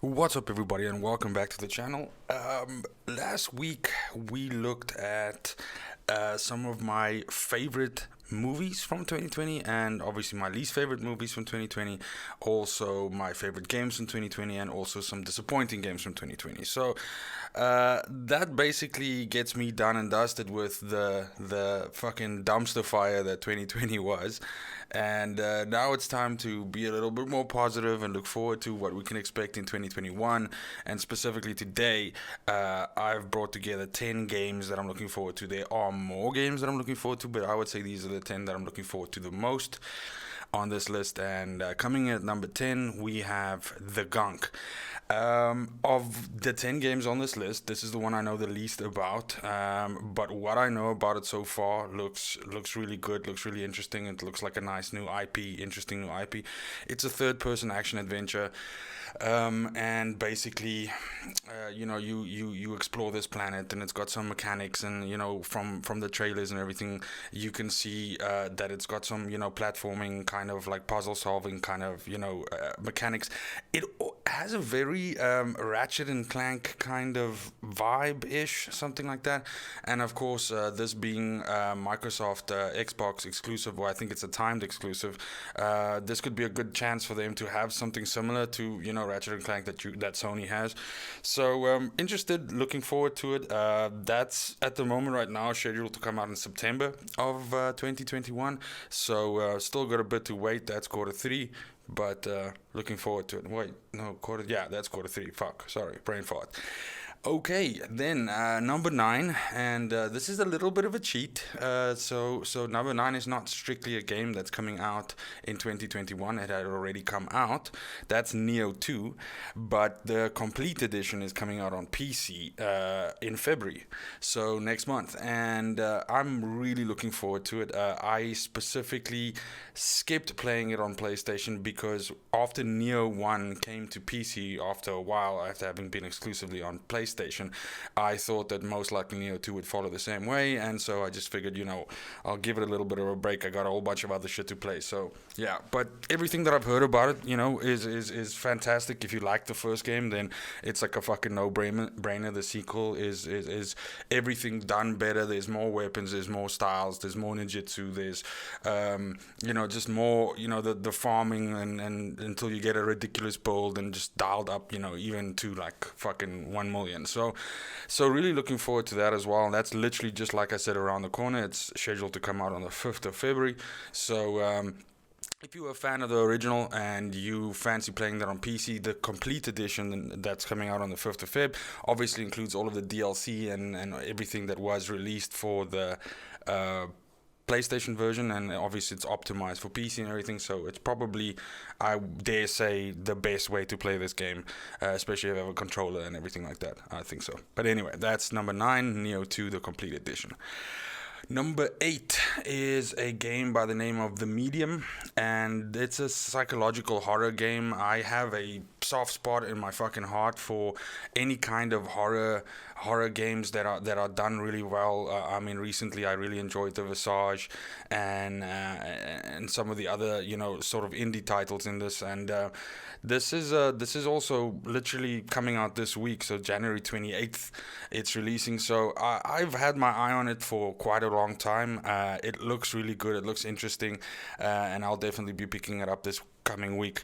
What's up, everybody, and welcome back to the channel. Last week we looked at some of my favorite movies from 2020, and obviously my least favorite movies from 2020, also my favorite games from 2020, and also some disappointing games from 2020. So that basically gets me done and dusted with the fucking dumpster fire that 2020 was. And now it's time to be a little bit more positive and look forward to what we can expect in 2021. And specifically today, I've brought together 10 games that I'm looking forward to. There are more games that I'm looking forward to, but I would say these are the 10 that I'm looking forward to the most on this list. And coming in at number 10, we have The Gunk. Of the 10 games on this list, this is the one I know the least about. But what I know about it so far looks really good, looks really interesting. It looks like a nice new IP, interesting new IP. It's a third-person action adventure, and basically, you explore this planet, and it's got some mechanics, and from the trailers and everything, you can see that it's got some platforming kind of like puzzle solving kind of mechanics. It has a very Ratchet and Clank kind of vibe-ish, something like that. And of course, this being Microsoft Xbox exclusive, or I think it's a timed exclusive, this could be a good chance for them to have something similar to Ratchet and Clank that Sony has. So interested, looking forward to it. That's at the moment right now scheduled to come out in September of 2021. So still got a bit to wait. That's quarter 3. But looking forward to it. Wait, no, that's quarter 3. Fuck, sorry, brain fart. Okay, then number 9, and this is a little bit of a cheat. So number 9 is not strictly a game that's coming out in 2021. It had already come out. That's Neo 2, but the complete edition is coming out on PC in February, so next month, and I'm really looking forward to it. I specifically skipped playing it on PlayStation because after Neo 1 came to PC after a while, after having been exclusively on PlayStation, I thought that most likely Neo 2 would follow the same way, and so I just figured, I'll give it a little bit of a break. I got a whole bunch of other shit to play, so yeah. But everything that I've heard about it, is fantastic. If you like the first game, then it's like a fucking no-brainer. The sequel is everything done better. There's more weapons, there's more styles, there's more ninjutsu, there's just more, the farming and until you get a ridiculous build and just dialed up, even to like fucking 1 million. So really looking forward to that as well. And that's literally just like I said, around the corner. It's scheduled to come out on the 5th of February. So if you're a fan of the original and you fancy playing that on PC, the complete edition that's coming out on the 5th of Feb obviously includes all of the DLC and everything that was released for the PlayStation version, and obviously it's optimized for PC and everything, so it's probably, I dare say, the best way to play this game, especially if you have a controller and everything like that. I think so. But anyway, that's number 9, Neo 2, the complete edition. Number 8 is a game by the name of The Medium, and it's a psychological horror game. I have a soft spot in my fucking heart for any kind of horror games that are done really well. I mean, recently I really enjoyed The Visage and some of the other sort of indie titles in this, and this is also literally coming out this week, so January 28th it's releasing. So I've had my eye on it for quite a long time. It looks really good, it looks interesting, and I'll definitely be picking it up this coming week.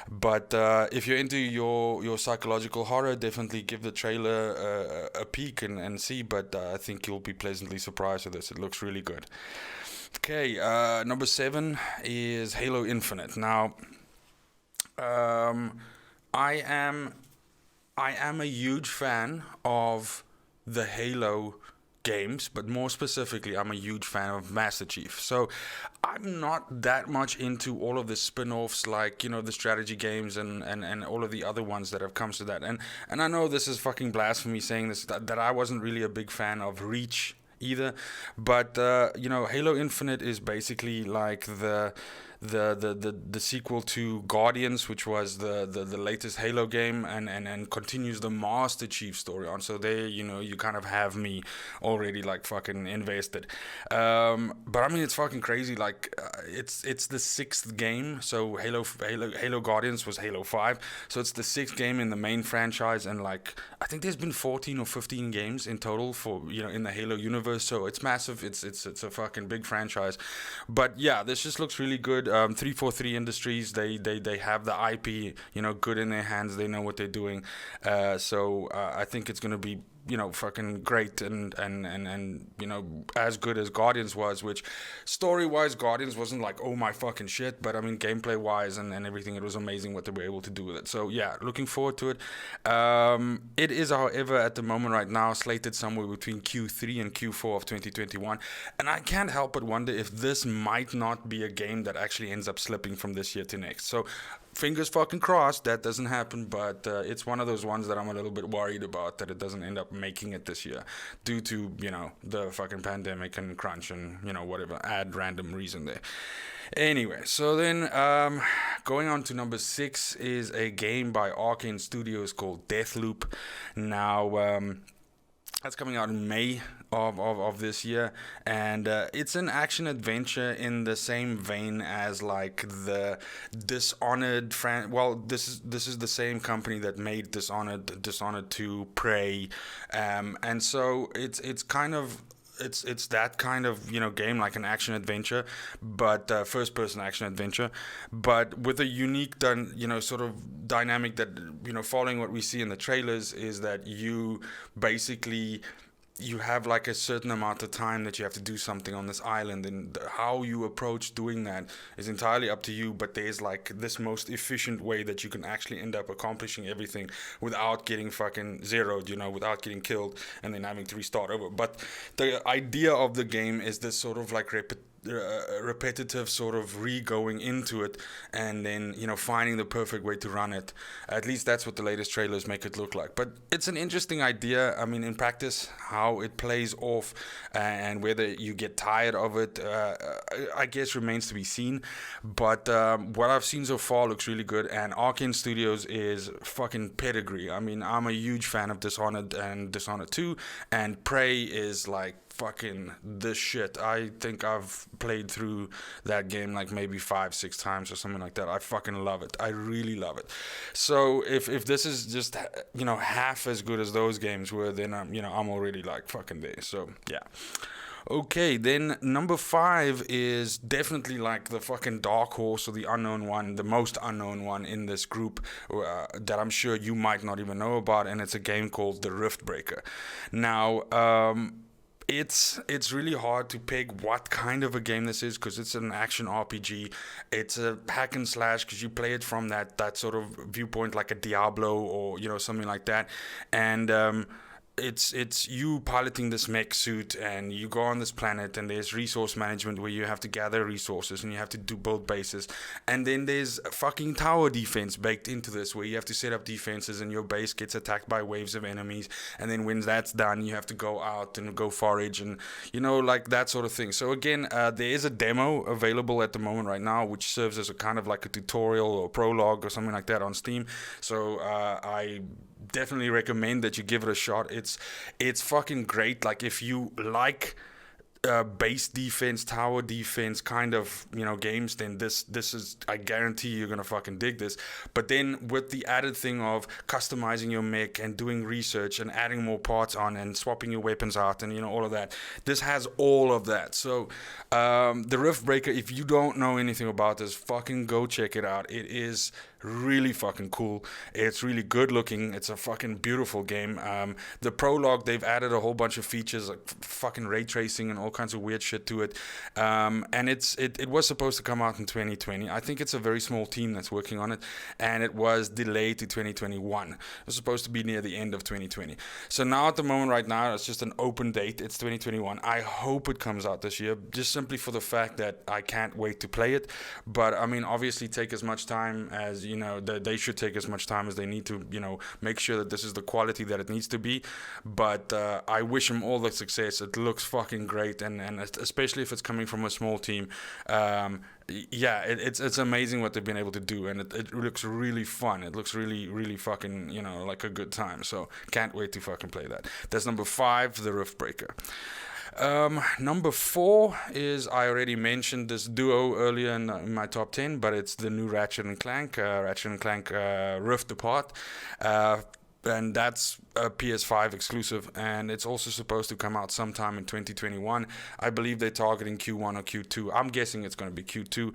But if you're into your psychological horror, definitely give the trailer a peek and see. But I think you'll be pleasantly surprised with this. It looks really good. Okay, number 7 is Halo Infinite. Now, I am a huge fan of the Halo games, but more specifically, I'm a huge fan of Master Chief. So I'm not that much into all of the spin-offs, like the strategy games and all of the other ones that have come to that. And I know this is fucking blasphemy saying this, that I wasn't really a big fan of Reach either, but Halo Infinite is basically like the the sequel to Guardians, which was the latest Halo game, and continues the Master Chief story on. So there, you kind of have me already like fucking invested. But I mean, it's fucking crazy. Like, it's the sixth game. So Halo Guardians was Halo 5. So it's the sixth game in the main franchise, and like I think there's been 14 or 15 games in total for in the Halo universe. So it's massive. It's a fucking big franchise. But yeah, this just looks really good. 343 Industries, they have the IP good in their hands. They know what they're doing. So I think it's gonna be fucking great and as good as Guardians was, which story-wise Guardians wasn't like oh my fucking shit, but I mean gameplay-wise and everything, it was amazing what they were able to do with it. So yeah, looking forward to it. It is, however, at the moment right now slated somewhere between Q3 and Q4 of 2021, and I can't help but wonder if this might not be a game that actually ends up slipping from this year to next. So fingers fucking crossed that doesn't happen, but it's one of those ones that I'm a little bit worried about, that it doesn't end up making it this year due to the fucking pandemic and crunch and whatever, add random reason there. Anyway, so then going on to number 6 is a game by Arcane Studios called Deathloop. Now that's coming out in May of this year, and it's an action adventure in the same vein as like the Dishonored this is the same company that made Dishonored 2, Prey, and so it's kind of it's that kind of game, like an action adventure, but first person action adventure, but with a unique sort of dynamic that following what we see in the trailers is that you have like a certain amount of time that you have to do something on this island, and how you approach doing that is entirely up to you, but there's like this most efficient way that you can actually end up accomplishing everything without getting fucking zeroed, without getting killed and then having to restart over. But the idea of the game is this sort of like repetitive sort of re-going into it, and then finding the perfect way to run it. At least that's what the latest trailers make it look like. But it's an interesting idea. I mean, in practice, how it plays off and whether you get tired of it, I guess remains to be seen. But what I've seen so far looks really good, and Arcane Studios is fucking pedigree. I mean, I'm a huge fan of Dishonored and Dishonored 2, and Prey is like fucking the shit. I think I've played through that game like maybe 5-6 times or something like that. I fucking love it. I really love it. So if this is just half as good as those games were, then I'm already like fucking there. So yeah. Okay, then number 5 is definitely like the fucking dark horse, or the unknown one, the most unknown one in this group, that I'm sure you might not even know about, and it's a game called the Riftbreaker. Now, it's really hard to peg what kind of a game this is, because it's an action RPG. It's a hack and slash, because you play it from that sort of viewpoint, like a Diablo or something like that, and it's you piloting this mech suit, and you go on this planet, and there's resource management where you have to gather resources and you have to build bases, and then there's fucking tower defense baked into this, where you have to set up defenses and your base gets attacked by waves of enemies, and then when that's done you have to go out and go forage and like that sort of thing. So again, there is a demo available at the moment right now, which serves as a kind of like a tutorial or prologue or something like that on Steam. So I definitely recommend that you give it a shot. It's fucking great. Like, if you like base defense, tower defense kind of games, then this is, I guarantee you're gonna fucking dig this. But then with the added thing of customizing your mech and doing research and adding more parts on and swapping your weapons out and all of that, this has all of that. So the Riftbreaker, if you don't know anything about this, fucking go check it out. It is really fucking cool. It's really good looking. It's a fucking beautiful game. The prologue, they've added a whole bunch of features like fucking ray tracing and all kinds of weird shit to it. And it was supposed to come out in 2020. I think it's a very small team that's working on it, and it was delayed to 2021. It was supposed to be near the end of 2020. So now at the moment right now, it's just an open date. It's 2021. I hope it comes out this year, just simply for the fact that I can't wait to play it. But I mean, obviously take as much time as they should take as much time as they need to, make sure that this is the quality that it needs to be. But I wish them all the success. It looks fucking great, and especially if it's coming from a small team. It's amazing what they've been able to do, and it looks really fun. It looks really, really fucking, like a good time. So can't wait to fucking play that. That's number 5, the Riftbreaker. Number 4 is, I already mentioned this duo earlier in my top 10, but it's the new Ratchet Clank Rift Apart. And that's a PS5 exclusive, and it's also supposed to come out sometime in 2021. I believe they're targeting Q1 or Q2. I'm guessing it's going to be Q2.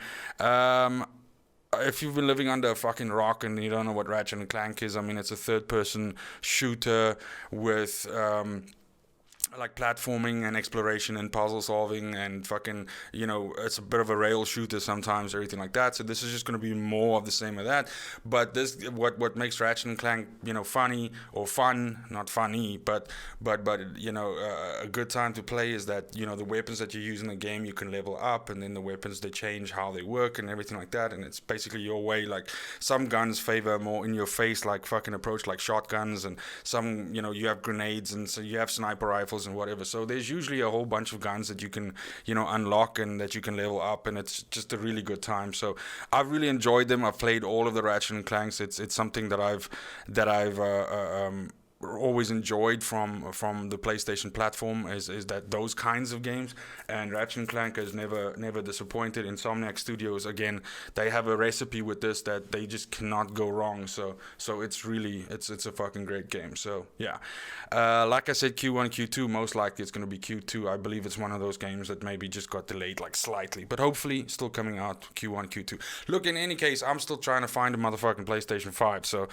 If you've been living under a fucking rock and you don't know what Ratchet and Clank is, I mean, it's a third-person shooter with like platforming and exploration and puzzle solving and fucking, it's a bit of a rail shooter sometimes, everything like that. So this is just going to be more of the same of that. But this, what makes Ratchet and Clank, funny or fun, not funny, but a good time to play is that, the weapons that you use in the game, you can level up, and then the weapons, they change how they work and everything like that. And it's basically your way. Like, some guns favor more in your face, like fucking approach, like shotguns, and some, you have grenades, and so you have sniper rifles and whatever. So there's usually a whole bunch of guns that you can, unlock and that you can level up, and it's just a really good time. So I've really enjoyed them. I've played all of the Ratchet and Clanks. It's something that I've always enjoyed from the PlayStation platform is that those kinds of games, and Ratchet and Clank has never disappointed. Insomniac Studios, again, they have a recipe with this that they just cannot go wrong. So it's really it's a fucking great game. So yeah, like I said, Q1, Q2, most likely it's going to be Q2. I believe it's one of those games that maybe just got delayed like slightly, but hopefully still coming out Q1, Q2. Look, in any case, I'm still trying to find a motherfucking PlayStation 5, so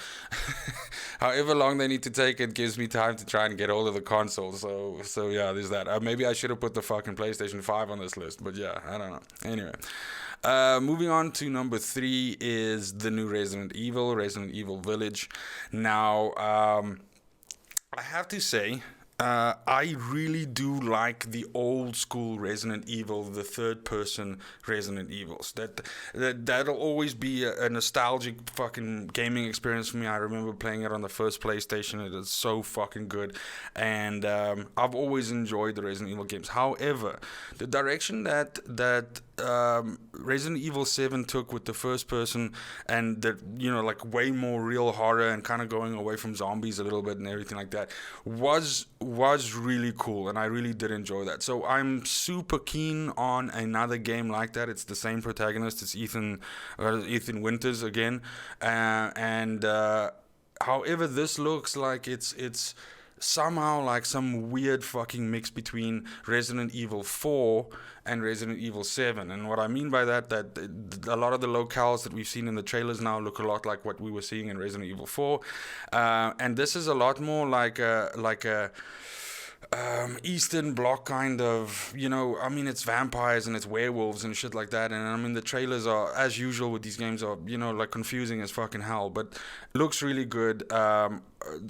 however long they need to take, it gives me time to try and get hold of the console. So yeah, there's that. Maybe I should have put the fucking PlayStation 5 on this list, but yeah, I don't know. Anyway, moving on to number 3 is the new Resident Evil Village. Now, I have to say, I really do like the old school Resident Evil, the third person Resident Evils. That'll always be a nostalgic fucking gaming experience for me. I remember playing it on the first PlayStation. It is so fucking good, and I've always enjoyed the Resident Evil games. However, the direction that Resident Evil 7 took with the first person, and that, like way more real horror and kind of going away from zombies a little bit and everything like that, was really cool, and I really did enjoy that. So I'm super keen on another game like that. It's the same protagonist. It's Ethan Winters again, and however, this looks like it's somehow like some weird fucking mix between Resident Evil 4 and Resident Evil 7. And what I mean by that a lot of the locales that we've seen in the trailers now look a lot like what we were seeing in Resident Evil 4. And this is a lot more like a Eastern Bloc kind of, it's vampires and it's werewolves and shit like that. And the trailers are, as usual with these games, are, like confusing as fucking hell, but looks really good.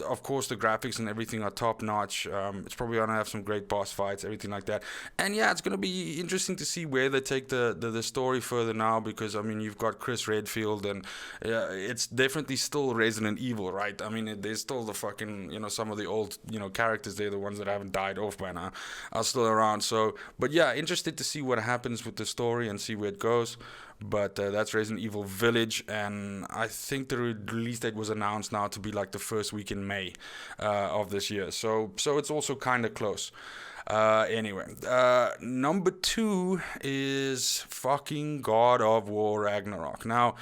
Of course, the graphics and everything are top notch. It's probably gonna have some great boss fights, everything like that. And yeah, it's gonna be interesting to see where they take the story further now, because you've got Chris Redfield, and it's definitely still Resident Evil, right? There's still the fucking, some of the old, characters there, the ones that haven't died off by now, are still around. So, but yeah, interested to see what happens with the story and see where it goes. But that's Resident Evil Village, and I think the release date was announced now to be like the first week in May of this year. So it's also kind of close. Anyway, number 2 is fucking God of War Ragnarok. Now,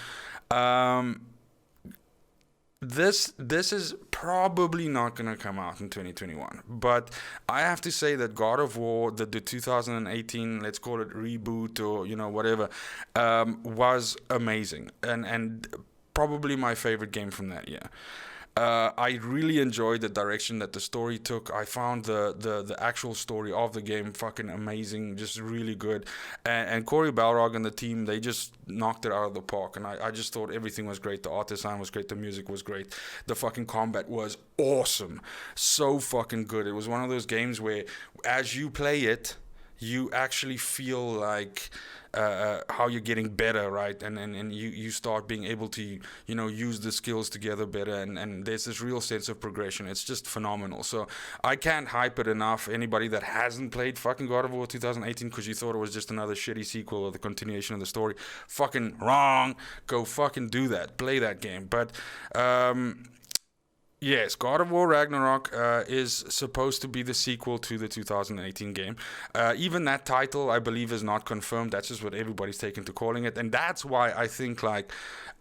This is probably not going to come out in 2021, but I have to say that God of War, the 2018, let's call it reboot or whatever, was amazing and probably my favorite game from that year. I really enjoyed the direction that the story took. I found the actual story of the game fucking amazing, just really good. And Cory Balrog and the team, they just knocked it out of the park. And I just thought everything was great. The art design was great. The music was great. The fucking combat was awesome. So fucking good. It was one of those games where as you play it, you actually feel like how you're getting better, right? And you start being able to, you know, use the skills together better, and there's this real sense of progression. It's just phenomenal. So I can't hype it enough. Anybody that hasn't played fucking God of War 2018 because you thought it was just another shitty sequel or the continuation of the story, fucking wrong. Go fucking do that. Play that game. But yes, God of War Ragnarok is supposed to be the sequel to the 2018 game. Even that title, I believe, is not confirmed. That's just what everybody's taken to calling it. And that's why I think, like,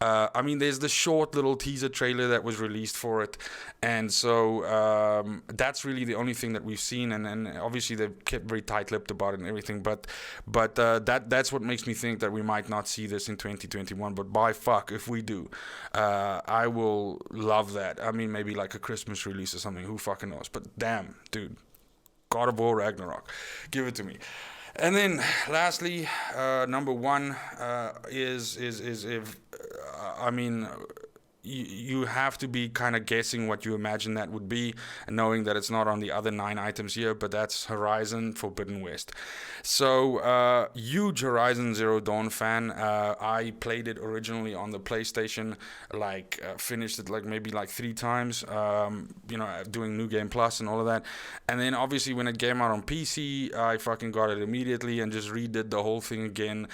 I mean, there's the short little teaser trailer that was released for it. And so that's really the only thing that we've seen. And obviously they've kept very tight-lipped about it and everything. But that's what makes me think that we might not see this in 2021. But by fuck, if we do, I will love that. I mean, maybe like a Christmas release or something, who fucking knows. But damn, dude, God of War Ragnarok, give it to me. And then lastly, number one is if I mean, you have to be kind of guessing what you imagine that would be, and knowing that it's not on the other 9 items here, but that's Horizon Forbidden West. So huge Horizon Zero Dawn fan. I played it originally on the PlayStation, like finished it like maybe like 3 times, you know, doing New Game Plus and all of that. And then obviously when it came out on PC, I fucking got it immediately and just redid the whole thing again,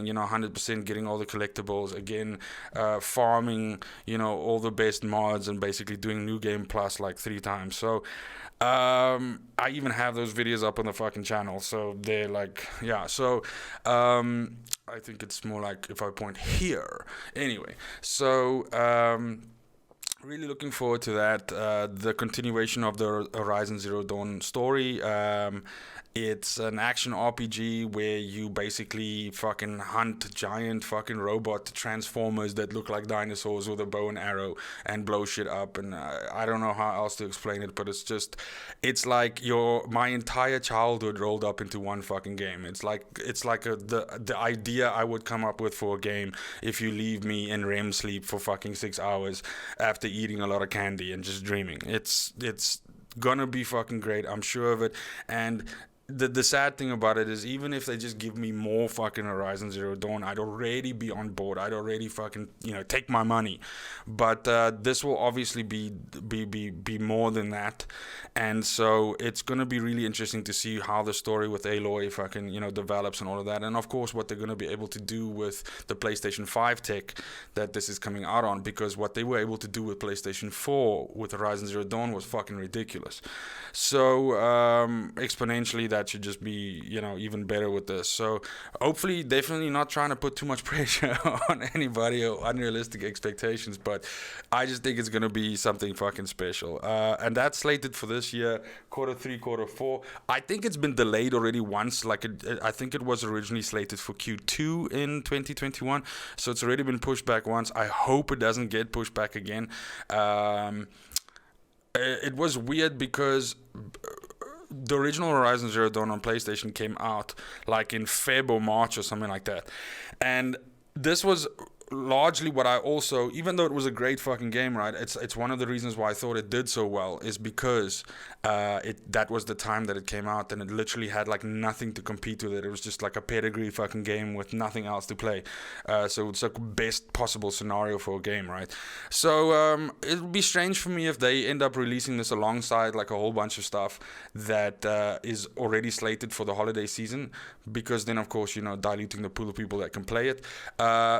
you know, 100% getting all the collectibles again, farming, you know, all the best mods, and basically doing New Game Plus like 3 times. So I even have those videos up on the fucking channel, so they're like, yeah. So I think it's more like if I point here. Anyway, so really looking forward to that. The continuation of the Horizon Zero Dawn story. It's an action RPG where you basically fucking hunt giant fucking robot transformers that look like dinosaurs with a bow and arrow and blow shit up. And I don't know how else to explain it, but it's like my entire childhood rolled up into one fucking game. It's like the idea I would come up with for a game if you leave me in REM sleep for fucking 6 hours after eating a lot of candy and just dreaming. It's gonna be fucking great, I'm sure of it. And the sad thing about it is, even if they just give me more fucking Horizon Zero Dawn, I'd already be on board. I'd already fucking, you know, take my money. But this will obviously be more than that. And so it's going to be really interesting to see how the story with Aloy fucking, you know, develops and all of that. And of course, what they're going to be able to do with the PlayStation 5 tech that this is coming out on, because what they were able to do with PlayStation 4 with Horizon Zero Dawn was fucking ridiculous. So exponentially, that should just be, you know, even better with this. So hopefully, definitely not trying to put too much pressure on anybody or unrealistic expectations, but I just think it's going to be something fucking special. And that's slated for this year, Q3, Q4. I think it's been delayed already once. I think it was originally slated for Q2 in 2021. So it's already been pushed back once. I hope it doesn't get pushed back again. It was weird because the original Horizon Zero Dawn on PlayStation came out like in Feb or March or something like that. And this was largely what I also, even though it was a great fucking game, right? It's one of the reasons why I thought it did so well is because that was the time that it came out, and it literally had like nothing to compete with it. It was just like a pedigree fucking game with nothing else to play. So it's like best possible scenario for a game, right? So it would be strange for me if they end up releasing this alongside like a whole bunch of stuff that is already slated for the holiday season, because then of course, you know, diluting the pool of people that can play it.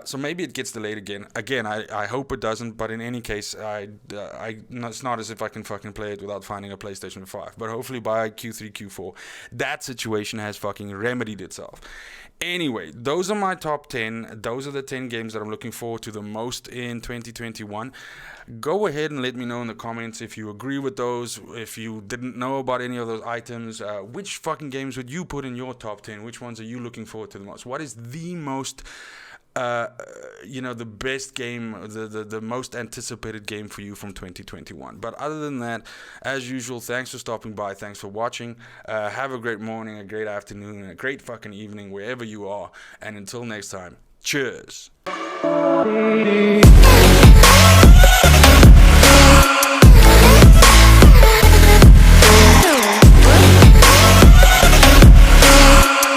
So maybe it gets delayed again. I hope it doesn't, but in any case, it's not as if I can fucking play it without finding a PlayStation 5. But hopefully by Q3, Q4, that situation has fucking remedied itself. Anyway, those are my top 10. Those are the 10 games that I'm looking forward to the most in 2021. Go ahead and let me know in the comments if you agree with those, if you didn't know about any of those items. Which fucking games would you put in your top 10? Which ones are you looking forward to the most? What is the most the best game, the most anticipated game for you from 2021? But other than that, as usual, thanks for stopping by, thanks for watching. Have a great morning, a great afternoon, and a great fucking evening wherever you are, and until next time, cheers.